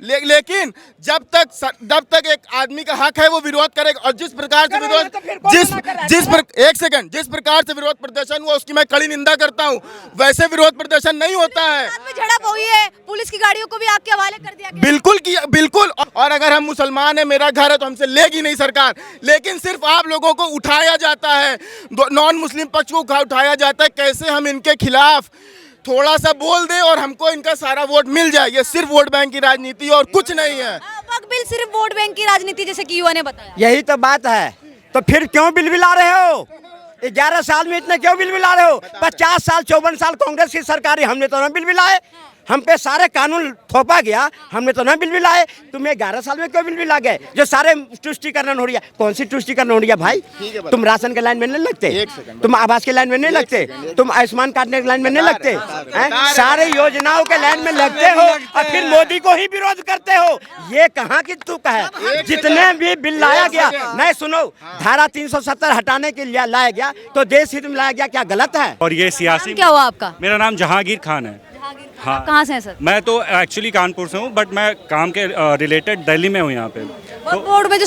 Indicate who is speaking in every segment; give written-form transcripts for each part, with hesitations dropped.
Speaker 1: लेकिन जब तक एक आदमी का हक है वो विरोध करेगा। और जिस प्रकार से विरोध जिस प्रकार से विरोध प्रदर्शन हुआ उसकी मैं कड़ी निंदा करता हूँ। वैसे विरोध प्रदर्शन नहीं होता है।
Speaker 2: झड़प हुई है, पुलिस की गाड़ियों को भी आग के हवाले कर दिया गया।
Speaker 1: बिल्कुल। और अगर हम मुसलमान है, मेरा घर है, तो हमसे लेगी नहीं सरकार। लेकिन सिर्फ आप लोगों को उठाया जाता है, नॉन मुस्लिम पक्ष को उठाया जाता है। कैसे हम इनके खिलाफ थोड़ा सा बोल दे और हमको इनका सारा वोट मिल जाए। ये सिर्फ वोट बैंक की राजनीति और कुछ नहीं है।
Speaker 2: वक्फ बिल सिर्फ वोट बैंक की राजनीति, जैसे कि युवा ने बताया।
Speaker 3: यही तो बात है। तो फिर क्यों बिलबिला रहे हो? 11 साल में इतने क्यों बिलबिला रहे हो? 50 साल 54 साल कांग्रेस की सरकार, हमने तो ना बिलबिलाए। हम पे सारे कानून थोपा गया, हमने तो ना बिलबिलाए। तुम्हें 11 साल में क्यों बिलबिला गए? जो सारे तुष्टिकरण हो रही है, कौन सी तुष्टिकरण हो रही है भाई? तुम राशन के लाइन में नहीं लगते, तुम आवास के लाइन में नहीं लगते, तुम आयुष्मान कार्ड के लाइन में नहीं लगते, सारे योजनाओं के लाइन में लगते हो और फिर मोदी को ही विरोध करते हो। ये कहाँ की तुक है? जितने भी बिल लाया गया, नहीं सुनो, धारा 370 हटाने के लिए लाया गया तो देश हित में लाया गया, क्या गलत है?
Speaker 4: और ये सियासी,
Speaker 2: क्या हुआ आपका?
Speaker 4: मेरा नाम जहांगीर खान है।
Speaker 2: हाँ, कहाँ से हैं सर?
Speaker 4: मैं तो एक्चुअली कानपुर से हूँ, बट मैं काम के रिलेटेड दिल्ली में हूँ यहाँ पे।
Speaker 2: वक्फ बोर्ड में जो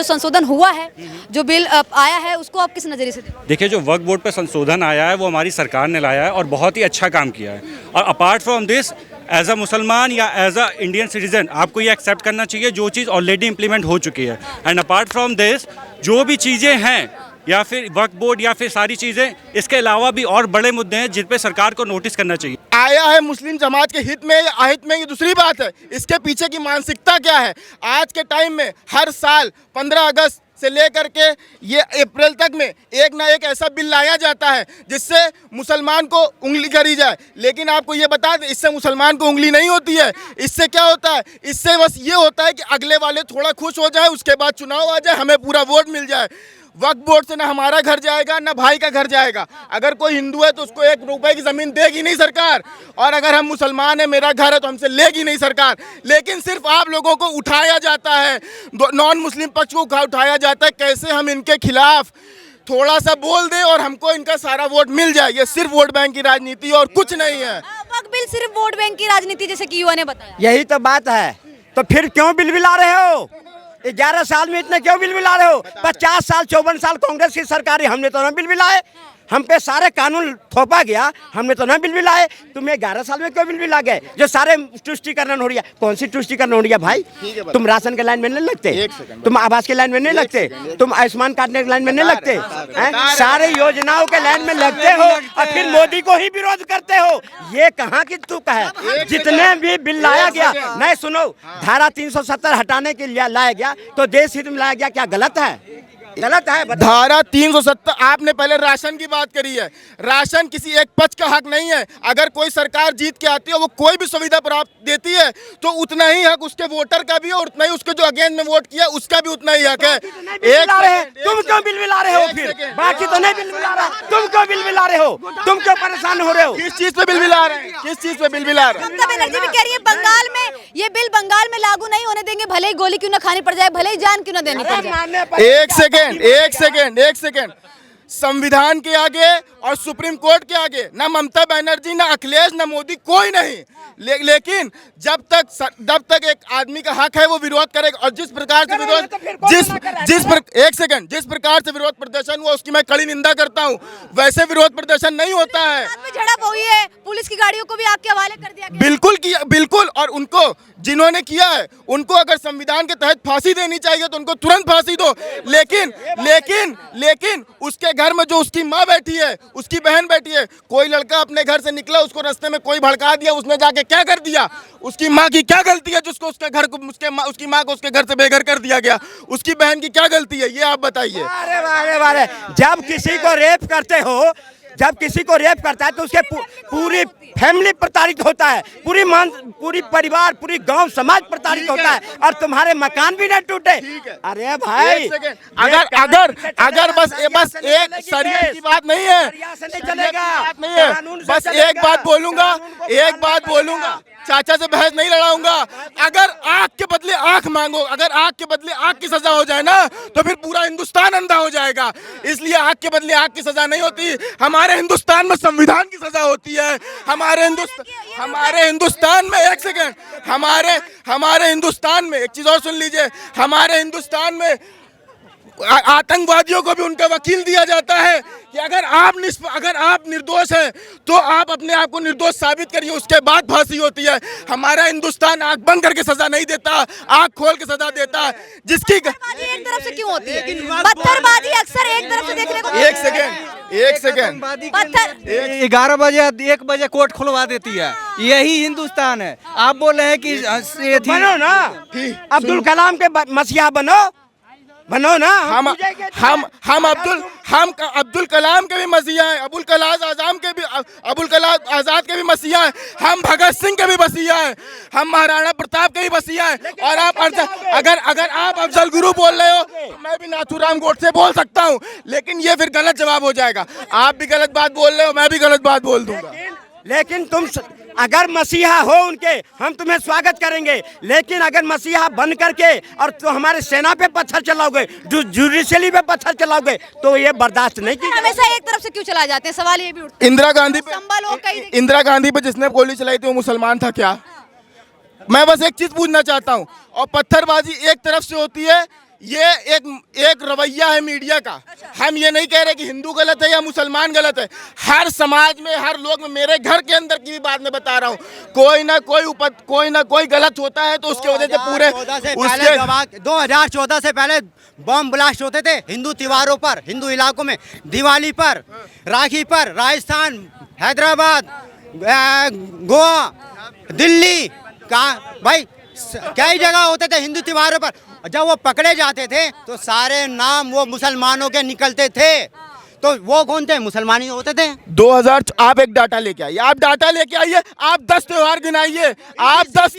Speaker 2: संशोधन हुआ है, जो बिल आया है, उसको आप किस नजरिए से देखते हैं?
Speaker 4: देखिए, जो वक्फ बोर्ड पे संशोधन आया है वो हमारी सरकार ने लाया है और बहुत ही अच्छा काम किया है। और apart from this, as a मुसलमान या एज अ इंडियन सिटीजन आपको ये एक्सेप्ट करना चाहिए जो चीज़ ऑलरेडी इम्प्लीमेंट हो चुकी है। एंड अपार्ट फ्रॉम दिस, जो भी चीज़ें हैं या फिर वक्फ बोर्ड या फिर सारी चीज़ें, इसके अलावा भी और बड़े मुद्दे हैं जिन पे सरकार को नोटिस करना चाहिए।
Speaker 1: आया है मुस्लिम समाज के हित में या अहित में, ये दूसरी बात है। इसके पीछे की मानसिकता क्या है? आज के टाइम में हर साल 15 अगस्त से लेकर के ये अप्रैल तक में एक ना एक ऐसा बिल लाया जाता है जिससे मुसलमान को उंगली करी जाए। लेकिन आपको ये बता दें, इससे मुसलमान को उंगली नहीं होती है। इससे क्या होता है? इससे बस ये होता है कि अगले वाले थोड़ा खुश हो जाए, उसके बाद चुनाव आ जाए, हमें पूरा वोट मिल जाए। वक्फ बोर्ड से ना हमारा घर जाएगा ना भाई का घर जाएगा। अगर कोई हिंदू है तो उसको 1 रुपए की ज़मीन देगी नहीं सरकार। और अगर हम मुसलमान है, मेरा घर है, तो हमसे लेगी नहीं सरकार। लेकिन सिर्फ आप लोगों को उठाया जाता है, नॉन मुस्लिम पक्ष को उठाया जाता है। कैसे हम इनके खिलाफ थोड़ा सा बोल दे और हमको इनका सारा वोट मिल जाए। ये सिर्फ वोट बैंक की राजनीति और कुछ नहीं है।
Speaker 2: वक्फ बिल सिर्फ वोट बैंक की राजनीति, जैसे कि युवा ने बताया।
Speaker 3: यही तो बात है। तो फिर क्यों बिलबिला रहे हो? 11 साल में इतने क्यों बिलबिला रहे हो? 50 साल 54 साल कांग्रेस की सरकार, हमने तो ना बिलबिलाए। हम पे सारे कानून थोपा गया, हमने तो ना बिलबिलाए। तुम्हें 11 साल में क्यों बिलबिला गए? जो सारे तुष्टिकरण हो रही है, कौन सी तुष्टिकरण हो रही है भाई? तुम राशन के लाइन में नहीं लगते, तुम आवास के लाइन में नहीं लगते, तुम आयुष्मान कार्ड के लाइन में नहीं लगते, सारे योजनाओं के लाइन में लगते हो और फिर मोदी को ही विरोध करते हो। ये कहाँ की तुक है? जितने भी बिल लाया गया, नहीं सुनो, धारा 370 हटाने के लिए लाया गया तो देश हित में लाया गया, क्या गलत है? गलत है।
Speaker 1: धारा 370, आपने पहले राशन की बात करी है। राशन किसी एक पक्ष का हक नहीं है। अगर कोई सरकार जीत के आती है, वो कोई भी सुविधा प्राप्त देती है तो उतना ही हक उसके वोटर का भी है और उतना ही उसके जो अगेंस्ट में वोट किया उसका भी उतना ही हक है।
Speaker 3: तुम क्यों बिलबिला रहे हो? फिर बाकी तो नहीं बिलबिला रहा, तुम क्यों बिलबिला रहे हो? तुम क्यों परेशान हो रहे हो?
Speaker 1: किस चीज पे बिलबिला रहे हैं? किस चीज पे बिलबिला रहे हैं?
Speaker 2: ममता बनर्जी भी कह रही है बंगाल में ये बिल बंगाल में लागू नहीं होने देंगे, भले ही गोली क्यों ना खानी पड़ जाए, भले ही जान क्यों ना देनी पड़ जाए।
Speaker 1: एक सेकेंड। संविधान के आगे और सुप्रीम कोर्ट के आगे ना ममता बनर्जी, ना अखिलेश, ना मोदी, कोई नहीं। लेकिन जब तक एक आदमी का हक है वो विरोध करेगा। और जिस प्रकार से जिस प्रकार से विरोध प्रदर्शन हुआ उसकी मैं कड़ी निंदा करता हूँ। वैसे विरोध प्रदर्शन नहीं होता है।
Speaker 2: झड़प हुई है, पुलिस की गाड़ियों को भी आग के हवाले कर दिया गया।
Speaker 1: बिल्कुल। और उनको जिन्होंने किया है उनको अगर संविधान के तहत फांसी देनी चाहिए तो उनको तुरंत फांसी दो। लेकिन उसके घर में जो उसकी माँ बैठी है, उसकी बहन बैठी है, कोई लड़का अपने घर से निकला, उसको रास्ते में कोई भड़का दिया, उसने जाके क्या कर दिया? उसकी माँ की क्या गलती है जिसको उसके घर को उसकी माँ को उसके घर से बेघर कर दिया गया? उसकी बहन की क्या गलती है? ये आप बताइए।
Speaker 3: अरे जब किसी को रेप करते हो, जब किसी को रेप करता है तो उसके पूरी फैमिली प्रताड़ित होता है, पूरी परिवार, पूरी गांव समाज प्रताड़ित होता है और तुम्हारे मकान भी न टूटे। अरे भाई,
Speaker 1: अगर बस एक शरीयत की बात नहीं है,
Speaker 3: चलेगा।
Speaker 1: बस एक बात बोलूंगा, चाचा से बहस नहीं लड़ाऊंगा। अगर आग के बदले आंख मांगो। अगर आंख के बदले आंख की सजा हो जाए ना तो फिर पूरा हिंदुस्तान अंधा हो जाएगा। इसलिए आंख के बदले आंख की सजा नहीं होती, हमारे हिंदुस्तान में संविधान की सजा होती है। हमारे हिंदुस्तान में, एक सेकंड, हमारे हिंदुस्तान में एक चीज और सुन लीजिए, हमारे हिंदुस्तान में आतंकवादियों को भी उनका वकील दिया जाता है कि अगर आप निर्दोष हैं तो आप अपने आप को निर्दोष साबित करिए, उसके बाद फांसी होती है। हमारा हिंदुस्तान आंख बंद करके सजा नहीं देता, आंख खोल के सजा देता है। जिसकी
Speaker 2: पत्थरबाजी एक तरफ से क्यों होती है? पत्थरबाजी अक्सर एक तरफ से देखने को
Speaker 1: एक सेकंड
Speaker 2: पत्थर
Speaker 5: 11 बजे 1 बजे कोर्ट खुलवा देती है। यही हिंदुस्तान है। आप बोल रहे हैं कि ये थी
Speaker 3: बनो ना, अब्दुल कलाम के मसीहा बनो ना।
Speaker 1: हम अब्दुल कलाम के भी मसीहा हैं, अबुल कलाम आजाद के भी मसीहा हैं, हम भगत सिंह के भी मसीहा हैं, हम महाराणा प्रताप के भी मसीहा हैं। और आप अगर आप अफजल गुरु बोल रहे हो तो मैं भी नाथूराम गोडसे बोल सकता हूं, लेकिन ये फिर गलत जवाब हो जाएगा। आप भी गलत बात बोल रहे हो, मैं भी गलत बात बोल दूंगा।
Speaker 3: लेकिन तुम अगर मसीहा हो उनके, हम तुम्हें स्वागत करेंगे। लेकिन अगर मसीहा बन करके और तो हमारे सेना पे पत्थर चलाओगे, जुडिशरी पे पत्थर चलाओगे, तो ये बर्दाश्त नहीं की।
Speaker 2: हमेशा एक तरफ से क्यों चला जाते हैं? सवाल ये भी उठता है।
Speaker 1: इंदिरा गांधी पे जिसने गोली चलाई थी वो मुसलमान था क्या? मैं बस एक चीज पूछना चाहता हूँ। और पत्थरबाजी एक तरफ से होती है, ये एक रवैया है मीडिया का। हम ये नहीं कह रहे कि हिंदू गलत है या मुसलमान गलत है। हर समाज में, हर लोग में, मेरे घर के अंदर की भी बात मैं बता रहा हूँ, कोई ना कोई गलत होता है तो उसके वजह से पूरे
Speaker 6: 2014 से पहले बम ब्लास्ट होते थे हिंदू त्योहारों पर, हिंदू इलाकों में, दिवाली पर, राखी पर, राजस्थान, हैदराबाद, गोवा, दिल्ली, कहाँ भाई कई जगह होते थे हिंदू त्योहारों पर। जब वो पकड़े जाते थे तो सारे नाम वो मुसलमानों के निकलते थे। तो वो कौन थे? मुसलमान ही होते थे।
Speaker 1: 2000 आप एक डाटा लेके आइए, आप 10 त्योहार गिनाइए, आप 10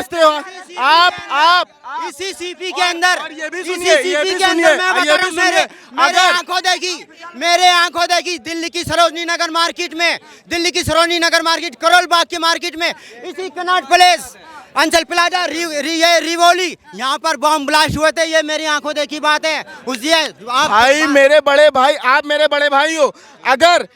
Speaker 1: त्योहार, आप
Speaker 6: इसी सीपी के अंदर,
Speaker 1: और ये भी
Speaker 6: इसी
Speaker 1: सुनिए,
Speaker 6: सीपी के अंदर मैं बता रहा हूं, मेरे आंखों देखी दिल्ली की सरोजनी नगर मार्केट, करोल बाग की मार्केट में, इसी कनॉट प्लेस, अंचल प्लाजा, रिवोली, यहाँ पर बम ब्लास्ट हुए थे। ये मेरी आंखों देखी बात है।
Speaker 1: भाई मेरे बड़े भाई, आप मेरे बड़े भाई हो। अगर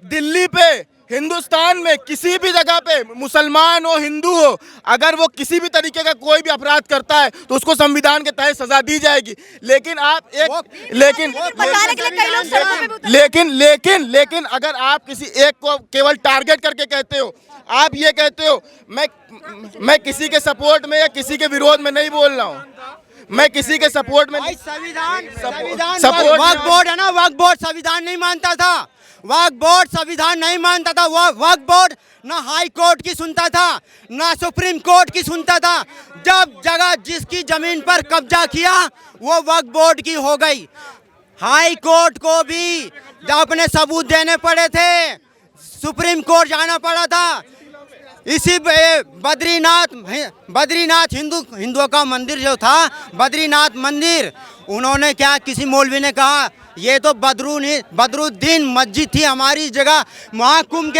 Speaker 1: दिल्ली पे, हिंदुस्तान में किसी भी जगह पे मुसलमान हो, हिंदू हो, अगर वो किसी भी तरीके का कोई भी अपराध करता है तो उसको संविधान के तहत सजा दी जाएगी। लेकिन लेकिन अगर आप किसी एक को केवल टारगेट करके कहते हो, आप ये कहते हो, मैं किसी के सपोर्ट में या किसी के विरोध में नहीं बोल रहा हूँ, मैं किसी के सपोर्ट में।
Speaker 6: संविधान वक्फ बोर्ड है ना, वक्फ बोर्ड संविधान नहीं मानता था, वक्फ बोर्ड संविधान नहीं मानता था। वो वक्फ बोर्ड ना हाई कोर्ट की सुनता था, ना सुप्रीम कोर्ट की सुनता था। जब जगह जिसकी जमीन पर कब्जा किया वो वक्फ बोर्ड की हो गई। हाई कोर्ट को भी जब अपने सबूत देने पड़े थे, सुप्रीम कोर्ट जाना पड़ा था। इसी बद्रीनाथ हिंदुओं का मंदिर जो था, बद्रीनाथ मंदिर, उन्होंने क्या, किसी मौलवी ने कहा ये तो बदरुद्दीन मस्जिद थी हमारी जगह, महाकुंभ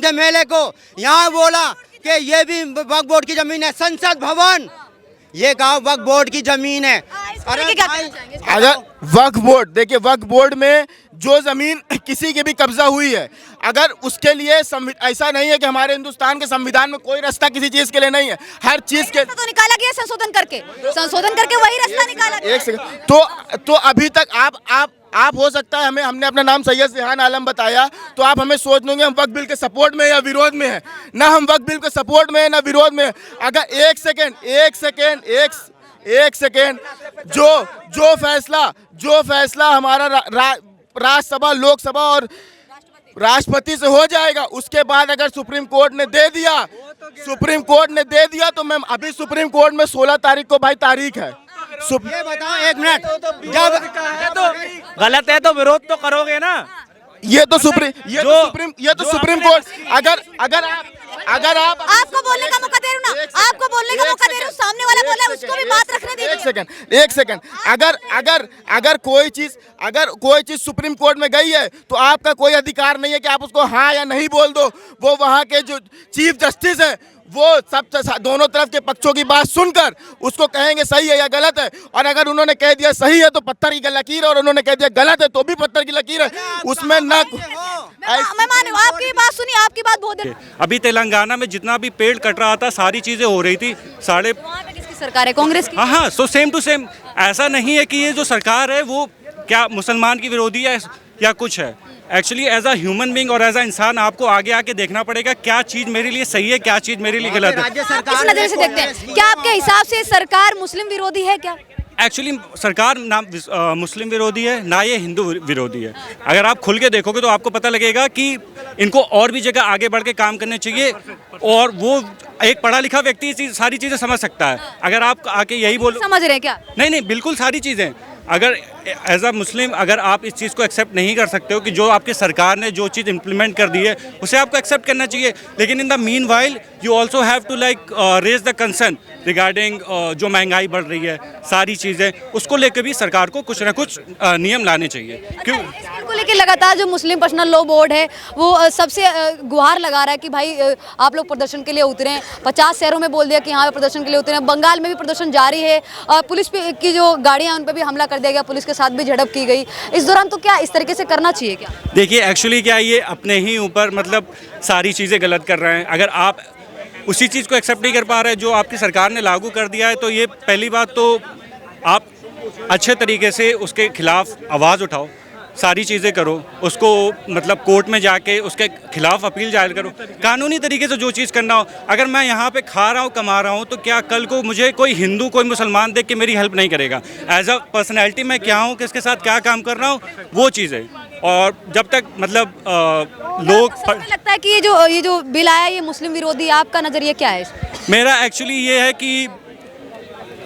Speaker 6: के मेले को यहाँ बोला कि ये भी वक्फ बोर्ड की जमीन है। संसद भवन ये कहा वक्फ बोर्ड की जमीन है।
Speaker 1: अगर वक्फ बोर्ड, देखिए वक्फ बोर्ड में जो जमीन किसी की भी कब्जा हुई है, अगर उसके लिए ऐसा नहीं है कि हमारे हिंदुस्तान के संविधान में कोई रास्ता किसी चीज के लिए नहीं है, हर चीज के
Speaker 2: तो निकाला गया संशोधन करके वही रास्ता निकाला गया।
Speaker 1: एक सेकंड, तो अभी तक आप हो सकता है हमने अपना नाम सैयद सिहान आलम बताया तो आप हमें सोच लेंगे हम वक्फ बिल के सपोर्ट में या विरोध में है। ना हम वक्फ बिल के सपोर्ट में है ना विरोध में है। अगर एक सेकेंड जो फैसला हमारा राज्यसभा, लोकसभा और राष्ट्रपति से हो जाएगा, उसके बाद अगर सुप्रीम कोर्ट ने दे दिया तो मैं अभी सुप्रीम कोर्ट में 16 तारीख को भाई तारीख है।
Speaker 6: ये बताओ, एक मिनट, जब
Speaker 5: गलत है तो विरोध तो करोगे ना।
Speaker 1: ये तो सुप्रीम कोर्ट, अगर आप
Speaker 2: आपको बोलने का मौका दे रहा हूं ना, आपको बोलने का मौका दे रहा हूं, सामने वाला बोला है उसको भी बात रखने दीजिए।
Speaker 1: एक सेकंड, अगर कोई चीज सुप्रीम कोर्ट में गई है तो आपका कोई अधिकार नहीं है कि आप उसको हाँ या नहीं बोल दो। वो वहाँ के जो चीफ जस्टिस है वो सब दोनों तरफ के पक्षों की बात सुनकर उसको कहेंगे सही है या गलत है। और अगर उन्होंने कह दिया सही है तो पत्थर की लकीर है, और उन्होंने कह दिया गलत है तो भी पत्थर की लकीर है, उसमें न
Speaker 2: मैं मानू आपकी बात सुनी, आपकी बात बहुत देर
Speaker 4: अभी तेलंगाना में जितना भी पेड़ कट रहा था, सारी चीज़ें हो रही थी साढ़े।
Speaker 2: वहाँ पे किसकी सरकार है? कांग्रेस की।
Speaker 4: हाँ, सो सेम टू सेम। ऐसा नहीं है कि ये जो सरकार है वो क्या मुसलमान की विरोधी है या कुछ है। Actually as a human being और एज अ इंसान आपको आगे आके देखना पड़ेगा क्या चीज़ मेरे लिए सही है, क्या चीज़ मेरे लिए गलत है।
Speaker 6: राज्य
Speaker 2: किस
Speaker 6: सरकार
Speaker 2: नजर से देखते हैं? क्या आपके हिसाब से सरकार मुस्लिम विरोधी है क्या?
Speaker 4: एक्चुअली सरकार ना मुस्लिम विरोधी है ना ये हिंदू विरोधी है। अगर आप खुल के देखोगे तो आपको पता लगेगा कि इनको और भी जगह आगे बढ़ के काम करने चाहिए, और वो एक पढ़ा लिखा व्यक्ति सारी चीज़ें समझ सकता है। अगर आप आके यही बोलो,
Speaker 2: समझ रहे हैं क्या?
Speaker 4: नहीं, बिल्कुल सारी चीज़ें। अगर एज अ मुस्लिम अगर आप इस चीज़ को एक्सेप्ट नहीं कर सकते हो कि जो आपकी सरकार ने जो चीज़ इम्प्लीमेंट कर दी है उसे आपको एक्सेप्ट करना चाहिए, लेकिन in the meanwhile you also have to like raise the concern regarding जो महंगाई बढ़ रही है, सारी चीज़ें उसको लेकर भी सरकार को कुछ ना कुछ नियम लाने चाहिए। क्यों
Speaker 2: इसको लेके लगातार जो मुस्लिम पर्सनल लॉ बोर्ड है वो सबसे गुहार लगा रहा है कि भाई आप लोग प्रदर्शन के लिए उतरे। 50 शहरों में बोल दिया कि यहाँ पे प्रदर्शन के लिए उतरे। बंगाल में भी प्रदर्शन जारी है, पुलिस की जो गाड़ियाँ उन पर भी हमला कर दिया गया, पुलिस के साथ भी झड़प की गई। इस दौरान तो क्या इस तरीके से करना चाहिए क्या?
Speaker 4: देखिए, एक्चुअली क्या ये अपने ही ऊपर मतलब सारी चीज़ें गलत कर रहे हैं। अगर आप उसी चीज़ को एक्सेप्ट नहीं कर पा रहे जो आपकी सरकार ने लागू कर दिया है, तो ये पहली बात तो आप अच्छे तरीके से उसके खिलाफ आवाज़ उठाओ, सारी चीज़ें करो, उसको मतलब कोर्ट में जाके उसके खिलाफ अपील जाहिर करो, कानूनी तरीके से जो चीज़ करना हो। अगर मैं यहाँ पे खा रहा हूँ, कमा रहा हूँ, तो क्या कल को मुझे कोई हिंदू कोई मुसलमान देख के मेरी हेल्प नहीं करेगा? एज अ पर्सनैलिटी मैं क्या हूँ, किसके साथ क्या काम कर रहा हूँ, वो चीज़ है। और जब तक मतलब लोग
Speaker 2: लगता है कि ये जो बिल आया ये मुस्लिम विरोधी, आपका नजरिया क्या है?
Speaker 4: मेरा एक्चुअली ये है कि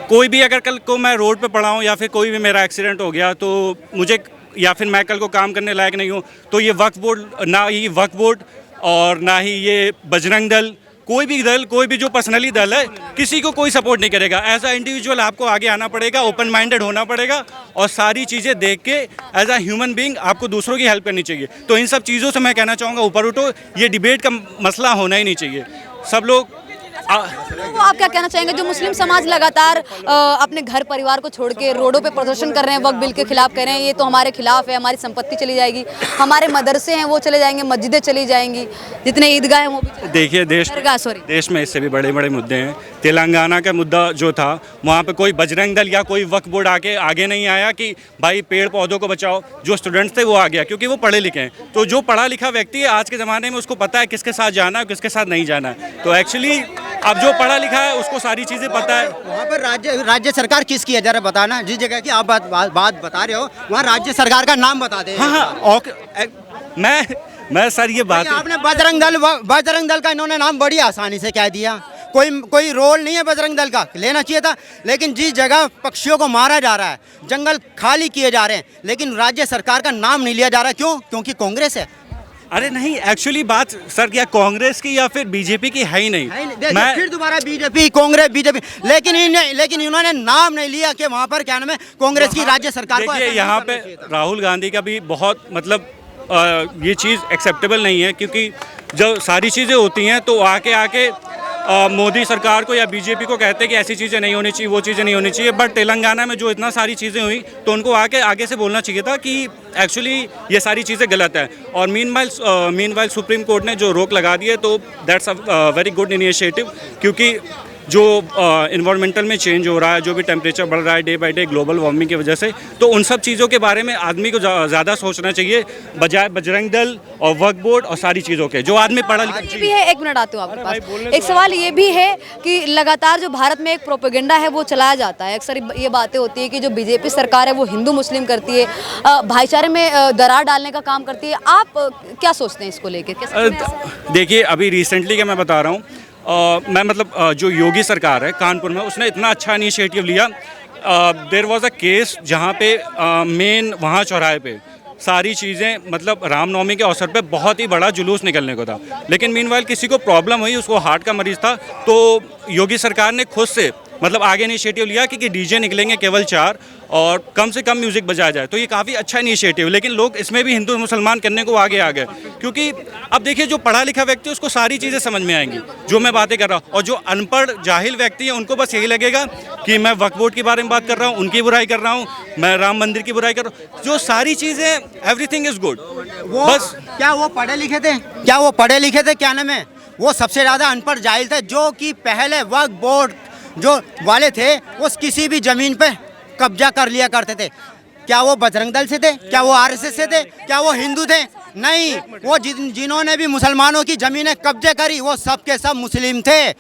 Speaker 4: कोई भी अगर कल को मैं रोड पे पड़ा हूँ या फिर कोई भी मेरा एक्सीडेंट हो गया तो मुझे, या फिर मैं कल को काम करने लायक नहीं हूँ, तो ये वक्फ बोर्ड, ना ही वक्फ बोर्ड और ना ही ये बजरंग दल, कोई भी दल, कोई भी जो पर्सनली दल है, किसी को कोई सपोर्ट नहीं करेगा। एज अ इंडिविजुअल आपको आगे आना पड़ेगा, ओपन माइंडेड होना पड़ेगा, और सारी चीज़ें देख के एज अ ह्यूमन बीइंग आपको दूसरों की हेल्प करनी चाहिए। तो इन सब चीज़ों से मैं कहना चाहूँगा ऊपर उठो, ये डिबेट का मसला होना ही नहीं चाहिए। सब लोग
Speaker 2: तो आप क्या कहना चाहेंगे जो मुस्लिम समाज लगातार अपने घर परिवार को छोड़ के रोडों पे प्रदर्शन कर रहे हैं, वक्फ बिल के खिलाफ कह रहे हैं ये तो हमारे खिलाफ है, हमारी संपत्ति चली जाएगी, हमारे मदरसे हैं वो चले जाएंगे, मस्जिदें चली जाएंगी, जितने ईदगाह हैं वो भी।
Speaker 4: देखिए, देश में इससे भी बड़े बड़े मुद्दे हैं। तेलंगाना का मुद्दा जो था, वहाँ पे कोई बजरंग दल या कोई वक्फ बोर्ड आगे नहीं आया कि भाई पेड़ पौधों को बचाओ। जो स्टूडेंट्स थे वो आ गया, क्योंकि वो पढ़े लिखे हैं। तो जो पढ़ा लिखा व्यक्ति है आज के ज़माने में उसको पता है किसके साथ जाना है, किसके साथ नहीं जाना है। तो एक्चुअली अब जो पढ़ा लिखा है उसको सारी चीज़ें पता है।
Speaker 6: वहाँ पर राज्य सरकार किसकी है जरा बताना। जिस जगह की आप बात बता रहे हो वहाँ राज्य सरकार का नाम बता दे।
Speaker 4: हाँ, मैं सर ये बात,
Speaker 6: आपने बजरंग दल का इन्होंने नाम बड़ी आसानी से कह दिया। कोई रोल नहीं है बजरंग दल का, लेना चाहिए था। लेकिन जिस जगह पक्षियों को मारा जा रहा है, जंगल खाली किए जा रहे हैं, लेकिन राज्य सरकार का नाम नहीं लिया जा रहा। क्यों? क्योंकि कांग्रेस है।
Speaker 4: अरे नहीं, एक्चुअली बात सर क्या कांग्रेस की या फिर बीजेपी की है ही नहीं।
Speaker 6: मैं फिर दोबारा बीजेपी, कांग्रेस, बीजेपी, लेकिन इन्होंने नाम नहीं लिया कि वहाँ पर क्या नाम है, कांग्रेस की राज्य सरकार को।
Speaker 4: देखिए, यहाँ पे राहुल गांधी का भी बहुत मतलब ये चीज़ एक्सेप्टेबल नहीं है, क्योंकि जब सारी चीज़ें होती हैं तो आके मोदी सरकार को या बीजेपी को कहते हैं कि ऐसी चीज़ें नहीं होनी चाहिए, वो चीज़ें नहीं होनी चाहिए। बट तेलंगाना में जो इतना सारी चीज़ें हुई तो उनको आगे से बोलना चाहिए था कि एक्चुअली ये सारी चीज़ें गलत है। और मीनवाइल सुप्रीम कोर्ट ने जो रोक लगा दी है, तो that's a very good initiative, क्योंकि जो इन्वायरमेंटल में चेंज हो रहा है, जो भी टेम्परेचर बढ़ रहा है day by day global warming की वजह से, तो उन सब चीज़ों के बारे में आदमी को ज़्यादा सोचना चाहिए, बजाय बजरंग दल और वक्फ बोर्ड और सारी चीज़ों के। जो आदमी पढ़ा लिखा
Speaker 2: ये भी है, एक मिनट आते हो आपके पास। एक सवाल ये भी है कि लगातार जो भारत में एक प्रोपेगेंडा है वो चलाया जाता है। अक्सर ये बातें होती है कि जो बीजेपी सरकार है वो हिंदू मुस्लिम करती है, भाईचारे में दरार डालने का काम करती है। आप क्या सोचते हैं इसको लेकर?
Speaker 4: देखिए, अभी रिसेंटली का मैं बता रहा हूँ, मैं मतलब जो योगी सरकार है कानपुर में, उसने इतना अच्छा इनिशिएटिव लिया। देयर वाज अ केस जहाँ पे मेन वहाँ चौराहे पे सारी चीज़ें मतलब रामनवमी के अवसर पे बहुत ही बड़ा जुलूस निकलने को था, लेकिन मीनवाइल किसी को प्रॉब्लम हुई, उसको हार्ट का मरीज़ था, तो योगी सरकार ने खुद से मतलब आगे इनिशिएटिव लिया कि डीजे निकलेंगे केवल 4 और कम से कम म्यूज़िक बजाया जाए। तो ये काफ़ी अच्छा इनिशिएटिव, लेकिन लोग इसमें भी हिंदू मुसलमान करने को आगे आ गए, क्योंकि अब देखिए जो पढ़ा लिखा व्यक्ति है उसको सारी चीज़ें समझ में आएंगी जो मैं बातें कर रहा हूँ, और जो अनपढ़ जाहिल व्यक्ति है उनको बस यही लगेगा कि मैं वक्फ बोर्ड के बारे में बात कर रहा हूँ, उनकी बुराई कर रहा हूँ, मैं राम मंदिर की बुराई कर रहा हूँ। जो सारी चीज़ें एवरीथिंग इज़ गुड,
Speaker 6: वो
Speaker 4: बस
Speaker 6: क्या वो पढ़े लिखे थे? क्या वो पढ़े लिखे थे? क्या नाम है, वो सबसे ज़्यादा अनपढ़ जाहिल थे, जो कि पहले वक्फ बोर्ड जो वाले थे वो किसी भी ज़मीन पे कब्जा कर लिया करते थे। क्या वो बजरंग दल से थे? क्या वो आरएसएस से थे? क्या वो हिंदू थे? नहीं, वो जिन्होंने भी मुसलमानों की ज़मीनें कब्जे करी वो सब के सब मुस्लिम थे।